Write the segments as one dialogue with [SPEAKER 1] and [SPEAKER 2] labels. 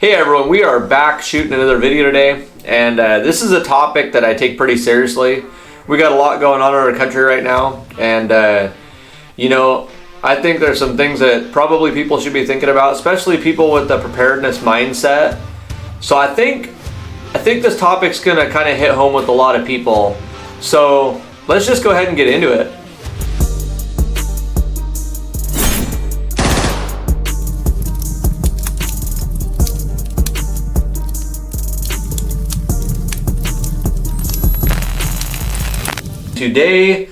[SPEAKER 1] Hey everyone, we are back shooting another video today, and this is a topic that I take pretty seriously. We got a lot going on in our country right now, and you know, I think there's some things that probably people should be thinking about, especially people with the preparedness mindset. So I think this topic's gonna kind of hit home with a lot of people. So let's just go ahead and get into it. Today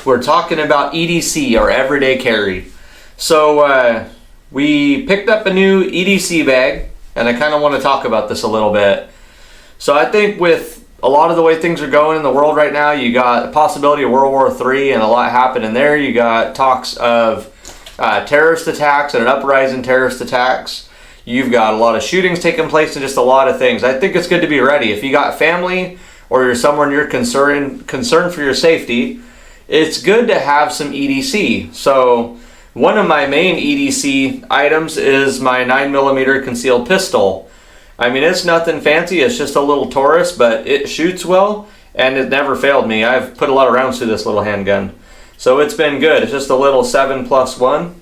[SPEAKER 1] we're talking about EDC, or everyday carry. So we picked up a new EDC bag, and I kind of want to talk about this a little bit. So I think with a lot of the way things are going in the world right now, you got the possibility of World War III and a lot happening there. You got talks of terrorist attacks and an uprising terrorist attacks. You've got a lot of shootings taking place and just a lot of things. I think it's good to be ready. If you got family or you're someone you're concerned for your safety, it's good to have some EDC. So one of my main EDC items is my 9mm concealed pistol. I mean, it's nothing fancy, it's just a little Taurus, but it shoots well and it never failed me. I've put a lot of rounds through this little handgun. So it's been good. It's just a little 7+1.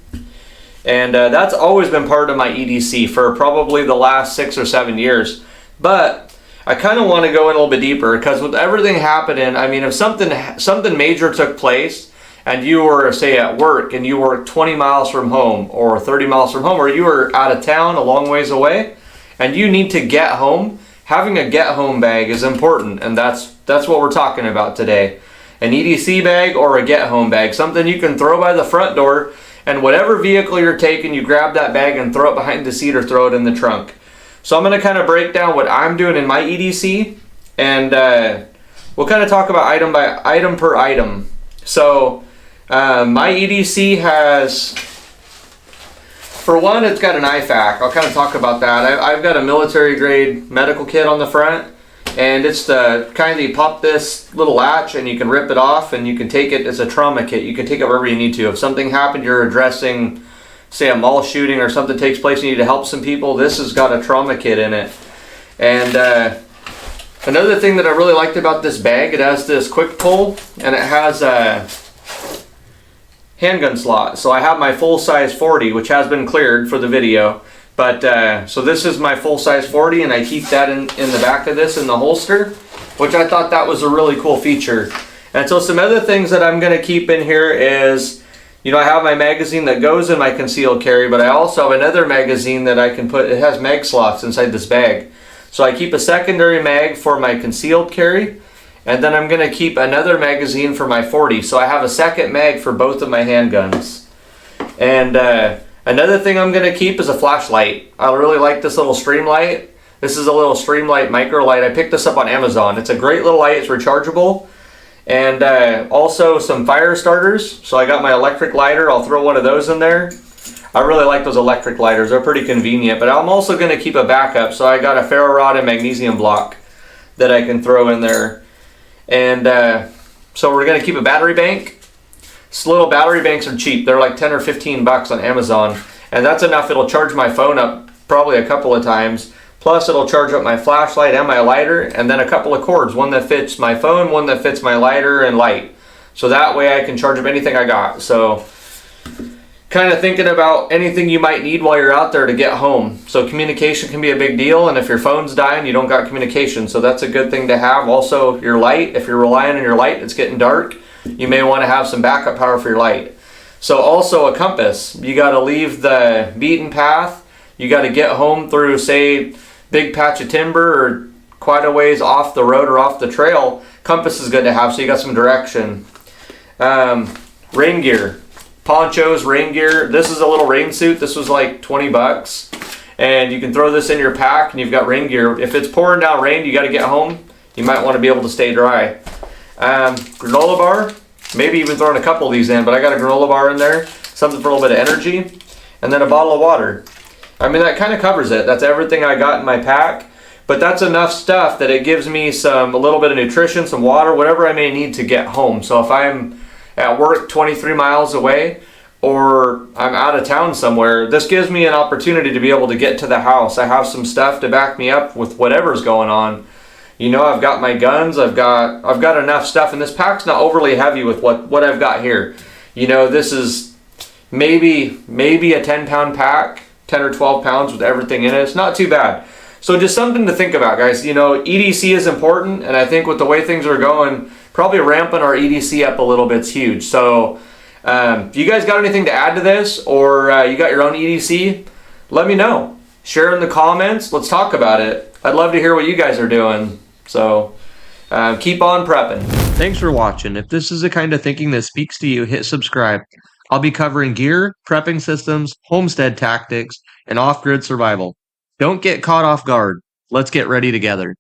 [SPEAKER 1] And that's always been part of my EDC for probably the last 6 or 7 years. But I kind of want to go in a little bit deeper, because with everything happening, I mean, if something major took place and you were, say, at work and you were 20 miles from home or 30 miles from home, or you were out of town a long ways away and you need to get home, having a get home bag is important, and that's what we're talking about today. An EDC bag or a get home bag, something you can throw by the front door, and whatever vehicle you're taking, you grab that bag and throw it behind the seat or throw it in the trunk. So I'm going to kind of break down what I'm doing in my EDC, and we'll kind of talk about item by item per item. So my EDC has, for one, it's got an IFAK. I'll kind of talk about that. I've got a military grade medical kit on the front, and it's the kind of, you pop this little latch and you can rip it off, and you can take it as a trauma kit. You can take it wherever you need to. If something happened, you're addressing, say, a mall shooting or something takes place and you need to help some people, this has got a trauma kit in it. And another thing that I really liked about this bag, it has this quick pull and it has a handgun slot. So I have my full size 40, which has been cleared for the video, but so this is my full size 40, and I keep that in the back of this in the holster, which I thought that was a really cool feature. And so some other things that I'm going to keep in here is, you know, I have my magazine that goes in my concealed carry, but I also have another magazine that I can put, it has mag slots inside this bag. So I keep a secondary mag for my concealed carry, and then I'm going to keep another magazine for my 40. So I have a second mag for both of my handguns. And another thing I'm going to keep is a flashlight. I really like this little stream light. This is a little stream light micro light. I picked this up on Amazon. It's a great little light, it's rechargeable. And also some fire starters. So I got my electric lighter. I'll throw one of those in there. I really like those electric lighters. They're pretty convenient. But I'm also going to keep a backup. So I got a ferro rod and magnesium block that I can throw in there. And so we're going to keep a battery bank. These little battery banks are cheap. They're like 10 or 15 bucks on Amazon. And that's enough. It'll charge my phone up probably a couple of times. Plus it'll charge up my flashlight and my lighter, and then a couple of cords, one that fits my phone, one that fits my lighter and light. So that way I can charge up anything I got. So kind of thinking about anything you might need while you're out there to get home. So communication can be a big deal, and if your phone's dying, you don't got communication. So that's a good thing to have. Also your light, if you're relying on your light, it's getting dark, you may want to have some backup power for your light. So also a compass. You got to leave the beaten path. You got to get home through, say, big patch of timber or quite a ways off the road or off the trail. Compass is good to have, so you got some direction. Rain gear, ponchos, rain gear. This is a little rain suit. This was like 20 bucks, and you can throw this in your pack and you've got rain gear. If it's pouring down rain, you got to get home, you might want to be able to stay dry. Granola bar, maybe even throwing a couple of these in, but I got a granola bar in there, something for a little bit of energy, and then a bottle of water. I mean, that kind of covers it. That's everything I got in my pack, but that's enough stuff that it gives me a little bit of nutrition, some water, whatever I may need to get home. So if I'm at work 23 miles away, or I'm out of town somewhere, this gives me an opportunity to be able to get to the house. I have some stuff to back me up with whatever's going on. You know, I've got my guns, I've got enough stuff, and this pack's not overly heavy with what I've got here. You know, this is maybe a 10-pound pack, 10 or 12 pounds with everything in it. It's not too bad. So just something to think about, guys. You know, EDC is important, and I think with the way things are going, probably ramping our EDC up a little bit's huge. So if you guys got anything to add to this, or you got your own EDC, let me know. Share in the comments. Let's talk about it. I'd love to hear what you guys are doing. So keep on prepping. Thanks for watching. If this is the kind of thinking that speaks to you, hit subscribe. I'll be covering gear, prepping systems, homestead tactics, and off-grid survival. Don't get caught off guard. Let's get ready together.